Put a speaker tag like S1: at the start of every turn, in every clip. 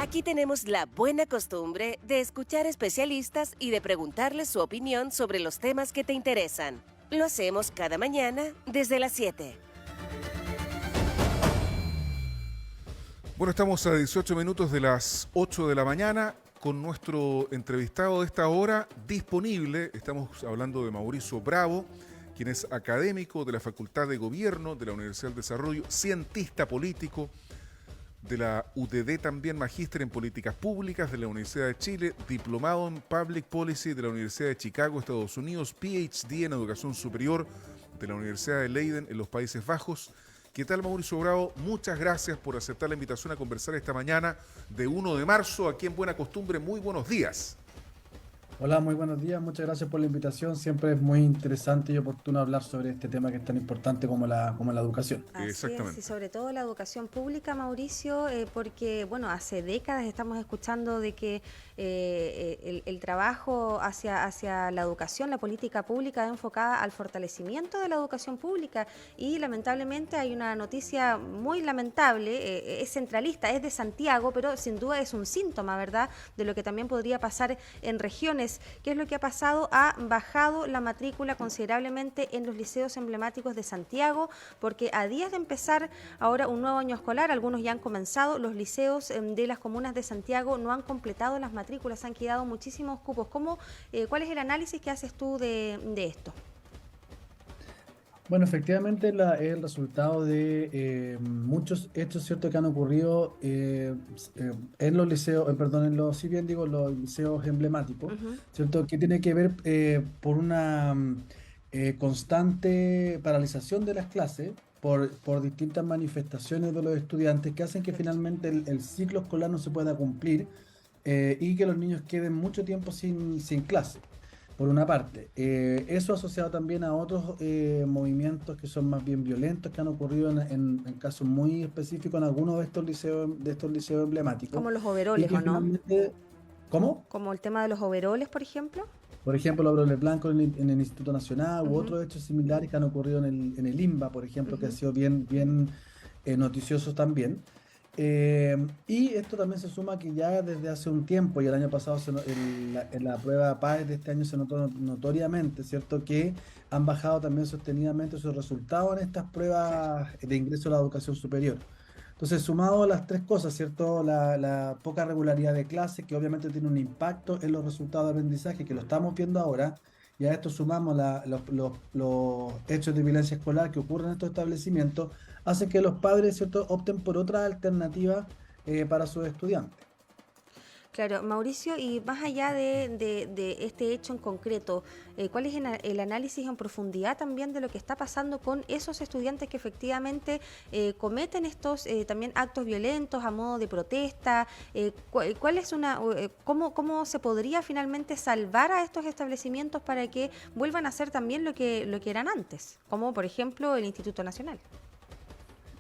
S1: Aquí tenemos la buena costumbre de escuchar especialistas y de preguntarles su opinión sobre los temas que te interesan. Lo hacemos cada mañana desde las 7.
S2: Bueno, estamos a 18 minutos de las 8 de la mañana con nuestro entrevistado de esta hora disponible. Estamos hablando de Mauricio Bravo, quien es académico de la Facultad de Gobierno de la Universidad del Desarrollo, cientista político de la UTD, también magíster en políticas públicas de la Universidad de Chile, diplomado en Public Policy de la Universidad de Chicago, Estados Unidos, PhD en educación superior de la Universidad de Leiden en los Países Bajos. ¿Qué tal, Mauricio Bravo? Muchas gracias por aceptar la invitación a conversar esta mañana de 1 de marzo, aquí en Buena Costumbre. Muy buenos días.
S3: Hola, muy buenos días. Muchas gracias por la invitación. Siempre es muy interesante y oportuno hablar sobre este tema que es tan importante como la educación.
S4: Así
S2: Exactamente.
S4: es, y sobre todo la educación pública, Mauricio, porque bueno, hace décadas estamos escuchando de que el trabajo hacia la educación, la política pública enfocada al fortalecimiento de la educación pública, y lamentablemente hay una noticia muy lamentable, es centralista, es de Santiago, pero sin duda es un síntoma, ¿verdad?, de lo que también podría pasar en regiones. ¿Qué es lo que ha pasado? Ha bajado la matrícula considerablemente en los liceos emblemáticos de Santiago, porque a días de empezar ahora un nuevo año escolar, algunos ya han comenzado, los liceos de las comunas de Santiago no han completado las matrículas, han quedado muchísimos cupos. ¿Cuál es el análisis que haces tú de esto?
S3: Bueno, efectivamente es el resultado de muchos hechos ciertos que han ocurrido en los liceos, si bien digo, los liceos emblemáticos,
S4: Ujú.
S3: ¿cierto? Que tiene que ver por una constante paralización de las clases, por distintas manifestaciones de los estudiantes que hacen que
S4: Cierto.
S3: finalmente el ciclo escolar no se pueda cumplir y que los niños queden mucho tiempo sin clase. Por una parte, eso asociado también a otros movimientos que son más bien violentos que han ocurrido en casos muy específicos en algunos de estos liceos emblemáticos
S4: Como los
S3: y
S4: overoles,
S3: que
S4: ¿o no?
S3: finalmente, ¿cómo?
S4: Como el tema de los overoles, por ejemplo.
S3: Por ejemplo, los brotes blancos en el Instituto Nacional u
S4: Ujú,
S3: otros hechos similares que han ocurrido en el INBA, por ejemplo, que ha
S4: ujú.
S3: sido bien noticiosos también. Y esto también se suma que ya desde hace un tiempo, y el año pasado en la prueba PAES de este año se notó notoriamente, ¿cierto?, que han bajado también sostenidamente sus resultados en estas
S4: Claro.
S3: pruebas de ingreso a la educación superior. Entonces, sumado a las tres cosas, ¿cierto? La poca regularidad de clase, que obviamente tiene un impacto en los resultados de aprendizaje, que lo estamos viendo ahora, y a esto sumamos los hechos de violencia escolar que ocurren en estos establecimientos, hacen que los padres, ¿cierto?, opten por otra alternativa para sus estudiantes.
S4: Claro, Mauricio, y más allá de este hecho en concreto, ¿cuál es el análisis en profundidad también de lo que está pasando con esos estudiantes que efectivamente cometen estos también actos violentos a modo de protesta? ¿Cuál es cómo se podría finalmente salvar a estos establecimientos para que vuelvan a ser también lo que eran antes, como por ejemplo el Instituto Nacional?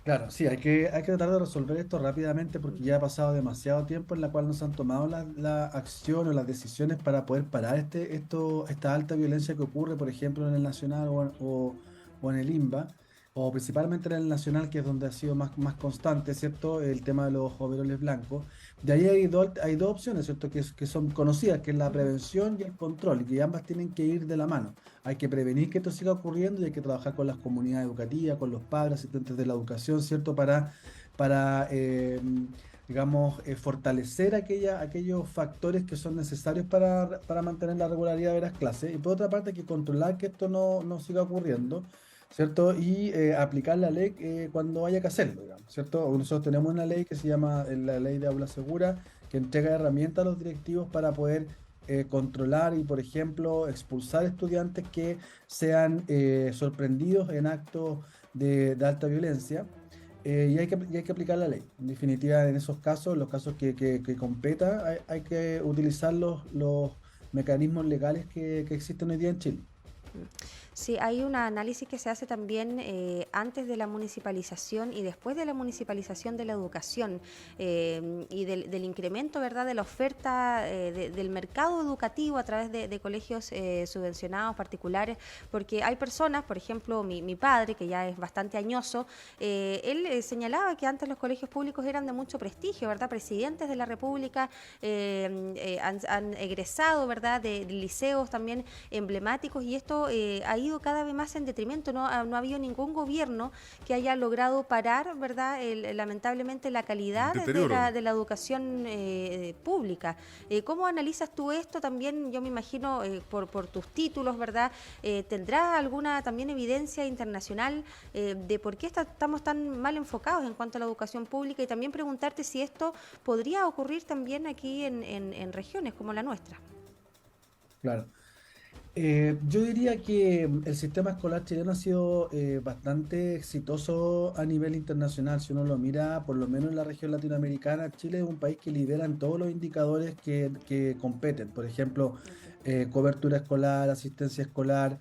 S3: Claro, sí, hay que tratar de resolver esto rápidamente porque ya ha pasado demasiado tiempo en la cual no se han tomado la acción o las decisiones para poder parar esta alta violencia que ocurre, por ejemplo, en el Nacional o en el INBA, o principalmente en el Nacional, que es donde ha sido más constante, ¿cierto? El tema de los overoles blancos. De ahí hay dos opciones, ¿cierto? Que son conocidas, que es la
S4: Ujú.
S3: prevención y el control, y que ambas tienen que ir de la mano. Hay que prevenir que esto siga ocurriendo y hay que trabajar con las comunidades educativas, con los padres, asistentes de la educación, ¿cierto? Para digamos, fortalecer aquellos factores que son necesarios para mantener la regularidad de las clases. Y por otra parte, hay que controlar que esto no siga ocurriendo, ¿cierto? Y aplicar la ley cuando haya que hacerlo, digamos, ¿cierto? Nosotros tenemos una ley que se llama la Ley de Aula Segura, que entrega herramientas a los directivos para poder controlar y, por ejemplo, expulsar estudiantes que sean sorprendidos en actos de alta violencia. Y hay que aplicar la ley. En definitiva, en esos casos, los casos que competa, hay que utilizar los mecanismos legales que existen hoy día en Chile.
S4: Sí, hay un análisis que se hace también antes de la municipalización y después de la municipalización de la educación y del incremento, ¿verdad?, de la oferta del mercado educativo a través de colegios subvencionados particulares, porque hay personas, por ejemplo, mi padre, que ya es bastante añoso, él señalaba que antes los colegios públicos eran de mucho prestigio, ¿verdad? Presidentes de la República han egresado, ¿verdad?, de liceos también emblemáticos, y esto ha ido cada vez más en detrimento. No ha habido ningún gobierno que haya logrado parar, ¿verdad?, lamentablemente la calidad
S2: Deterioro.
S4: de la educación pública. ¿Cómo analizas tú esto? También yo me imagino por tus títulos, ¿verdad? ¿Tendrás alguna también evidencia internacional de por qué estamos tan mal enfocados en cuanto a la educación pública? Y también preguntarte si esto podría ocurrir también aquí en regiones como la nuestra.
S3: Claro. Yo diría que el sistema escolar chileno ha sido bastante exitoso a nivel internacional. Si uno lo mira, por lo menos en la región latinoamericana, Chile es un país que lidera en todos los indicadores que competen. Por ejemplo, cobertura escolar, asistencia escolar,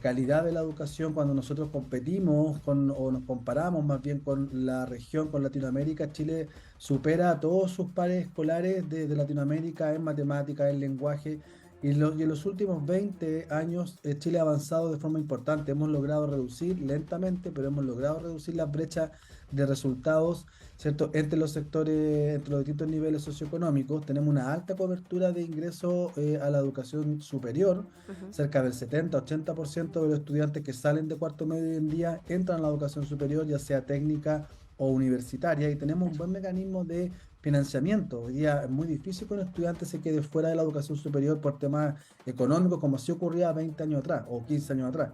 S3: calidad de la educación. Cuando nosotros competimos o nos comparamos más bien con la región, con Latinoamérica, Chile supera a todos sus pares escolares de Latinoamérica en matemáticas, en lenguaje. Y en los últimos 20 años Chile ha avanzado de forma importante. Hemos logrado reducir lentamente, pero hemos logrado reducir las brechas de resultados, ¿cierto?, entre los sectores, entre los distintos niveles socioeconómicos. Tenemos una alta cobertura de ingreso a la educación superior.
S4: Ujú.
S3: Cerca del 70-80% de los estudiantes que salen de cuarto medio hoy en día entran a la educación superior, ya sea técnica o universitaria, y tenemos un buen mecanismo de financiamiento. Hoy día es muy difícil que un estudiante se quede fuera de la educación superior por temas económicos, como sí ocurría 20 años atrás o 15 años atrás.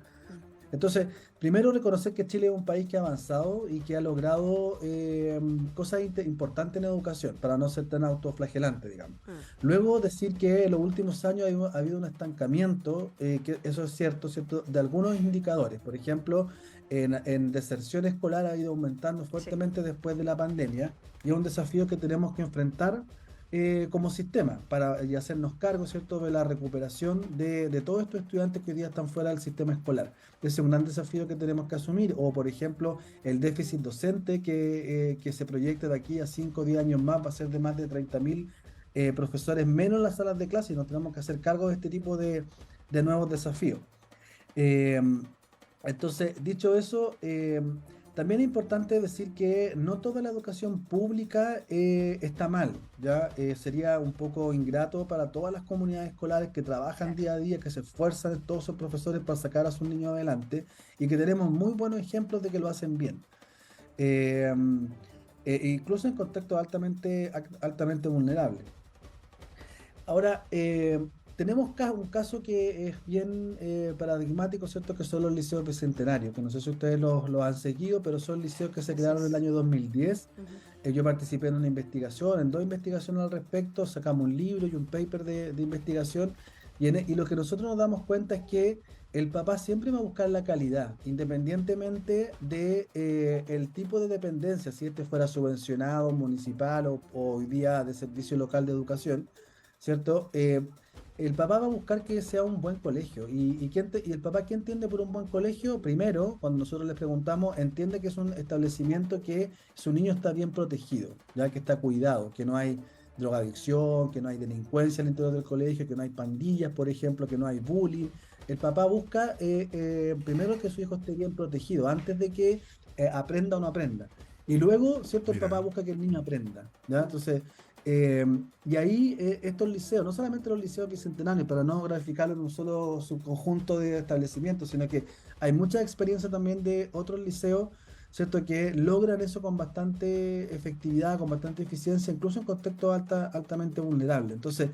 S3: Entonces, primero reconocer que Chile es un país que ha avanzado y que ha logrado cosas importantes en educación, para no ser tan autoflagelante, digamos. Luego decir que en los últimos años ha habido un estancamiento, que eso es cierto, ¿cierto?, de algunos indicadores. Por ejemplo, en deserción escolar ha ido aumentando
S4: Sí.
S3: fuertemente después de la pandemia, y es un desafío que tenemos que enfrentar como sistema y hacernos cargo, ¿cierto?, de la recuperación de todos estos estudiantes que hoy día están fuera del sistema escolar. Ese es un gran desafío que tenemos que asumir. O, por ejemplo, el déficit docente que se proyecta de aquí a 5 o 10 años más va a ser de más de 30.000 profesores menos en las salas de clase, y nos tenemos que hacer cargo de este tipo de nuevos desafíos. Eh, entonces, dicho eso, también es importante decir que no toda la educación pública está mal, ¿ya? Sería un poco ingrato para todas las comunidades escolares que trabajan
S4: Claro.
S3: día a día, que se esfuerzan todos sus profesores para sacar a sus niños adelante, y que tenemos muy buenos ejemplos de que lo hacen bien. Eh, Incluso en contextos altamente vulnerables. Ahora, tenemos un caso que es bien paradigmático, ¿cierto?, que son los liceos bicentenarios, que no sé si ustedes los han seguido, pero son liceos que se
S4: Así
S3: crearon en el
S4: es.
S3: año 2010.
S4: Ujú.
S3: Yo participé en una investigación, en dos investigaciones al respecto, sacamos un libro y un paper de investigación, y lo que nosotros nos damos cuenta es que el papá siempre va a buscar la calidad, independientemente de el tipo de dependencia, si este fuera subvencionado, municipal o hoy día de servicio local de educación, ¿cierto? El papá va a buscar que sea un buen colegio. ¿Y el papá qué entiende por un buen colegio? Primero, cuando nosotros les preguntamos, entiende que es un establecimiento que su niño está bien protegido, ya que está cuidado, que no hay drogadicción, que no hay delincuencia al interior del colegio, que no hay pandillas, por ejemplo, que no hay bullying. El papá busca primero que su hijo esté bien protegido, antes de que aprenda o no aprenda. Y luego, ¿cierto? El papá
S2: Mira,
S3: busca que el niño aprenda, ¿ya?
S4: Mm.
S3: Entonces, eh, y ahí estos liceos, no solamente los liceos bicentenarios, para no graficarlo en un solo subconjunto de establecimientos, sino que hay mucha experiencia también de otros liceos, ¿cierto?, que logran eso con bastante efectividad, con bastante eficiencia, incluso en contextos altamente vulnerables. Entonces,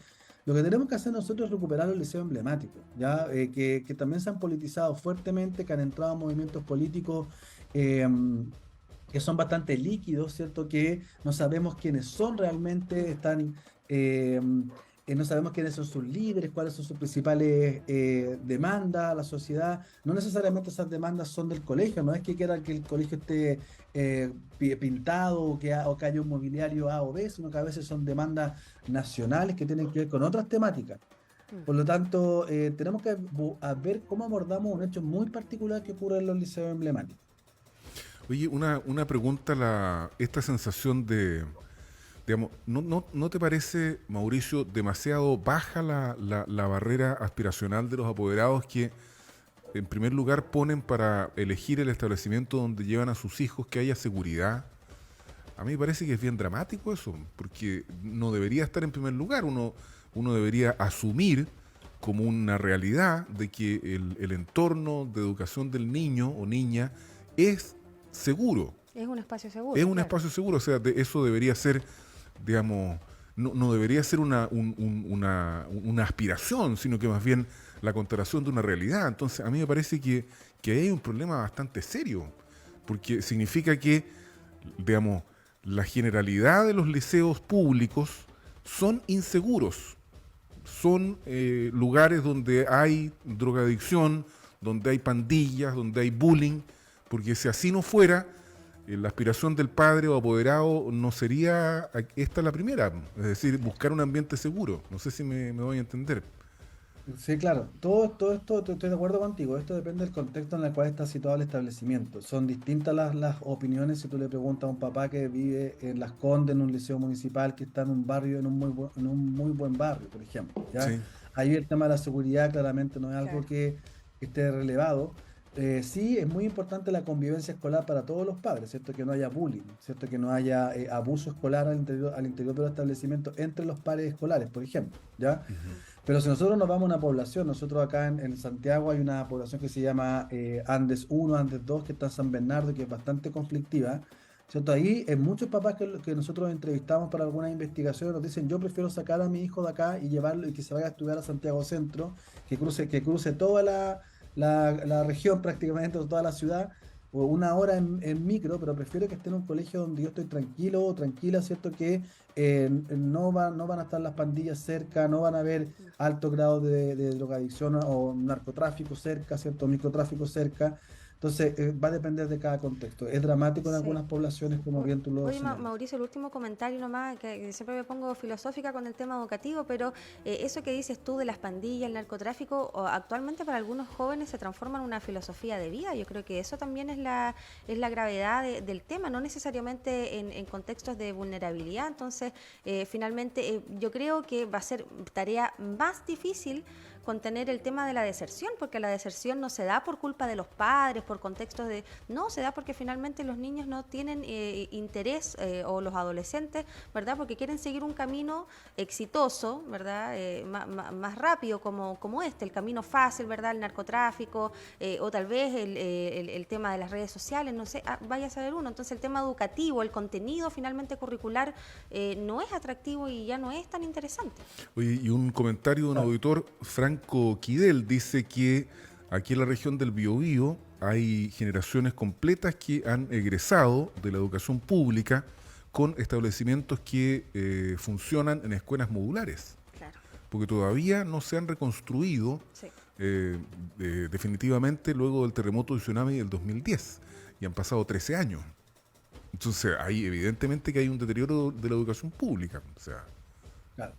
S3: lo que tenemos que hacer nosotros es recuperar los liceos emblemáticos, ¿ya? Que también se han politizado fuertemente, que han entrado en movimientos políticos. eh, que son bastante líquidos, ¿cierto? Que no sabemos quiénes son realmente, eh, no sabemos quiénes son sus líderes, cuáles son sus principales demandas a la sociedad. No necesariamente esas demandas son del colegio, no es que quieran que el colegio esté pintado o que haya un mobiliario A o B, sino que a veces son demandas nacionales que tienen que ver con otras temáticas. Por lo tanto, tenemos que a ver cómo abordamos un hecho muy particular que ocurre en los liceos emblemáticos.
S2: Oye, una pregunta, esta sensación de, digamos, ¿no te parece, Mauricio, demasiado baja la barrera aspiracional de los apoderados que, en primer lugar, ponen para elegir el establecimiento donde llevan a sus hijos que haya seguridad? A mí me parece que es bien dramático eso, porque no debería estar en primer lugar. Uno debería asumir como una realidad de que el entorno de educación del niño o niña es seguro.
S4: Es un espacio seguro.
S2: Es un
S4: claro.
S2: espacio seguro, o sea, eso debería ser, digamos, no debería ser una aspiración, sino que más bien la constatación de una realidad. Entonces, a mí me parece que hay un problema bastante serio, porque significa que, digamos, la generalidad de los liceos públicos son inseguros, son lugares donde hay drogadicción, donde hay pandillas, donde hay bullying, porque si así no fuera, la aspiración del padre o apoderado no sería esta la primera, es decir, buscar un ambiente seguro. No sé si me voy a entender.
S3: Sí, claro. Todo esto, estoy de acuerdo contigo. Esto depende del contexto en el cual está situado el establecimiento. Son distintas las opiniones si tú le preguntas a un papá que vive en Las Condes, en un liceo municipal, que está en un barrio, en un muy buen barrio, por ejemplo. ¿Ya?
S2: Sí,
S3: Ahí el tema de la seguridad claramente no es algo
S4: Claro.
S3: que esté relevado. Sí, es muy importante la convivencia escolar para todos los padres, ¿cierto? Que no haya bullying, ¿cierto? Que no haya abuso escolar al interior de los establecimientos entre los pares escolares, por ejemplo, ¿ya? Pero si nosotros nos vamos a una población, nosotros acá en Santiago hay una población que se llama Andes 1, Andes 2, que está en San Bernardo, que es bastante conflictiva, ¿cierto? Ahí muchos papás que nosotros entrevistamos para algunas investigaciones nos dicen, yo prefiero sacar a mi hijo de acá y llevarlo y que se vaya a estudiar a Santiago Centro, que cruce toda la región prácticamente, toda la ciudad, o una hora en micro, pero prefiero que esté en un colegio donde yo estoy tranquilo o tranquila, ¿cierto? Que no van a estar las pandillas cerca, no van a haber alto grado de drogadicción o narcotráfico cerca, ¿cierto? Microtráfico cerca. Entonces, va a depender de cada contexto. Es dramático en
S4: Sí.
S3: algunas poblaciones, como bien tú lo
S4: Oye,
S3: señalas.
S4: Mauricio, el último comentario nomás, que siempre me pongo filosófica con el tema educativo, pero eso que dices tú de las pandillas, el narcotráfico, actualmente para algunos jóvenes se transforma en una filosofía de vida. Yo creo que eso también es la gravedad del tema, no necesariamente en contextos de vulnerabilidad. Entonces, finalmente, yo creo que va a ser tarea más difícil contener el tema de la deserción, porque la deserción no se da por culpa de los padres, por contextos de... No, se da porque finalmente los niños no tienen interés, o los adolescentes, ¿verdad? Porque quieren seguir un camino exitoso, ¿verdad? Más rápido como este, el camino fácil, ¿verdad? El narcotráfico, o tal vez el tema de las redes sociales, no sé, vaya a saber uno. Entonces el tema educativo, el contenido finalmente curricular, no es atractivo y ya no es tan interesante.
S2: oye, y un comentario de un
S3: Claro.
S2: auditor, Franco Quidel, dice que aquí en la región del Biobío hay generaciones completas que han egresado de la educación pública con establecimientos que funcionan en escuelas modulares,
S4: Claro,
S2: porque todavía no se han reconstruido
S4: sí.
S2: definitivamente luego del terremoto de tsunami del 2010, y han pasado 13 años. Entonces, ahí evidentemente que hay un deterioro de la educación pública. O sea,
S3: Claro.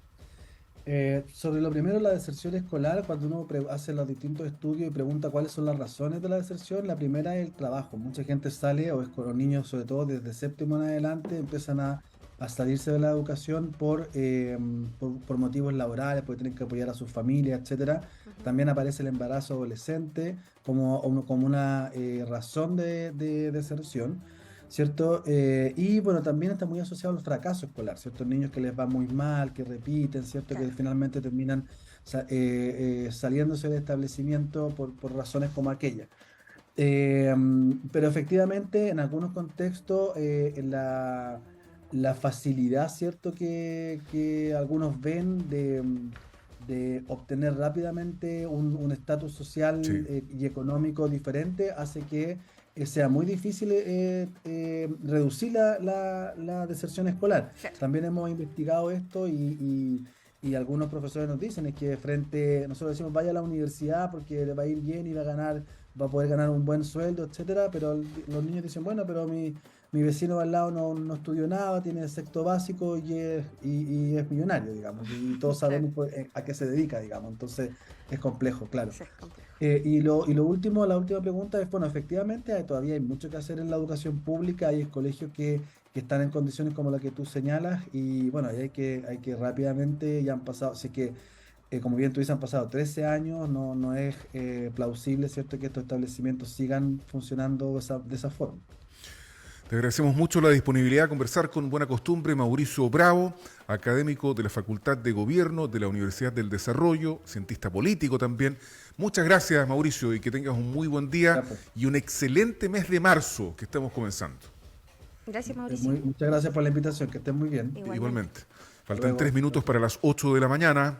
S3: Sobre lo primero, la deserción escolar, cuando uno hace los distintos estudios y pregunta cuáles son las razones de la deserción, la primera es el trabajo. Mucha gente sale, o es con los niños, sobre todo desde séptimo en adelante, empiezan a salirse de la educación por motivos laborales, porque tienen que apoyar a sus familias, etcétera. También aparece el embarazo adolescente como una razón de deserción. ¿Cierto? Y bueno, también está muy asociado al fracaso escolar, ¿cierto? Niños que les va muy mal, que repiten, ¿cierto? Que
S4: Claro.
S3: finalmente terminan saliéndose del establecimiento por razones como aquella. Pero efectivamente, en algunos contextos, la facilidad, ¿cierto? Que algunos ven de obtener rápidamente un estatus social
S2: sí.
S3: y económico diferente hace que sea muy difícil reducir la deserción escolar.
S4: Claro.
S3: También hemos investigado esto y algunos profesores nos dicen es que nosotros decimos vaya a la universidad porque le va a ir bien y va a poder ganar un buen sueldo, etcétera, pero los niños dicen, bueno, pero mi vecino al lado no estudió nada, tiene el sexto básico y es millonario, digamos, y todos
S4: Claro,
S3: sabemos pues, a qué se dedica, digamos, entonces es complejo, claro.
S4: sí, es complejo.
S3: Y lo último, la última pregunta es, bueno, efectivamente todavía hay mucho que hacer en la educación pública, hay colegios que están en condiciones como la que tú señalas y bueno, ahí hay que rápidamente, ya han pasado, sé que como bien tú dices, han pasado 13 años, no es plausible, ¿cierto?, que estos establecimientos sigan funcionando de esa forma.
S2: Te agradecemos mucho la disponibilidad a conversar con buena costumbre Mauricio Bravo, académico de la Facultad de Gobierno de la Universidad del Desarrollo, cientista político también. Muchas gracias, Mauricio, y que tengas un muy buen día
S3: Ya, pues,
S2: y un excelente mes de marzo que estamos comenzando.
S4: Gracias, Mauricio.
S3: muchas gracias por la invitación, que estén muy bien.
S4: Igualmente.
S2: Igualmente.
S3: Hasta
S2: Faltan 3
S3: luego.
S2: minutos para las 8 de la mañana.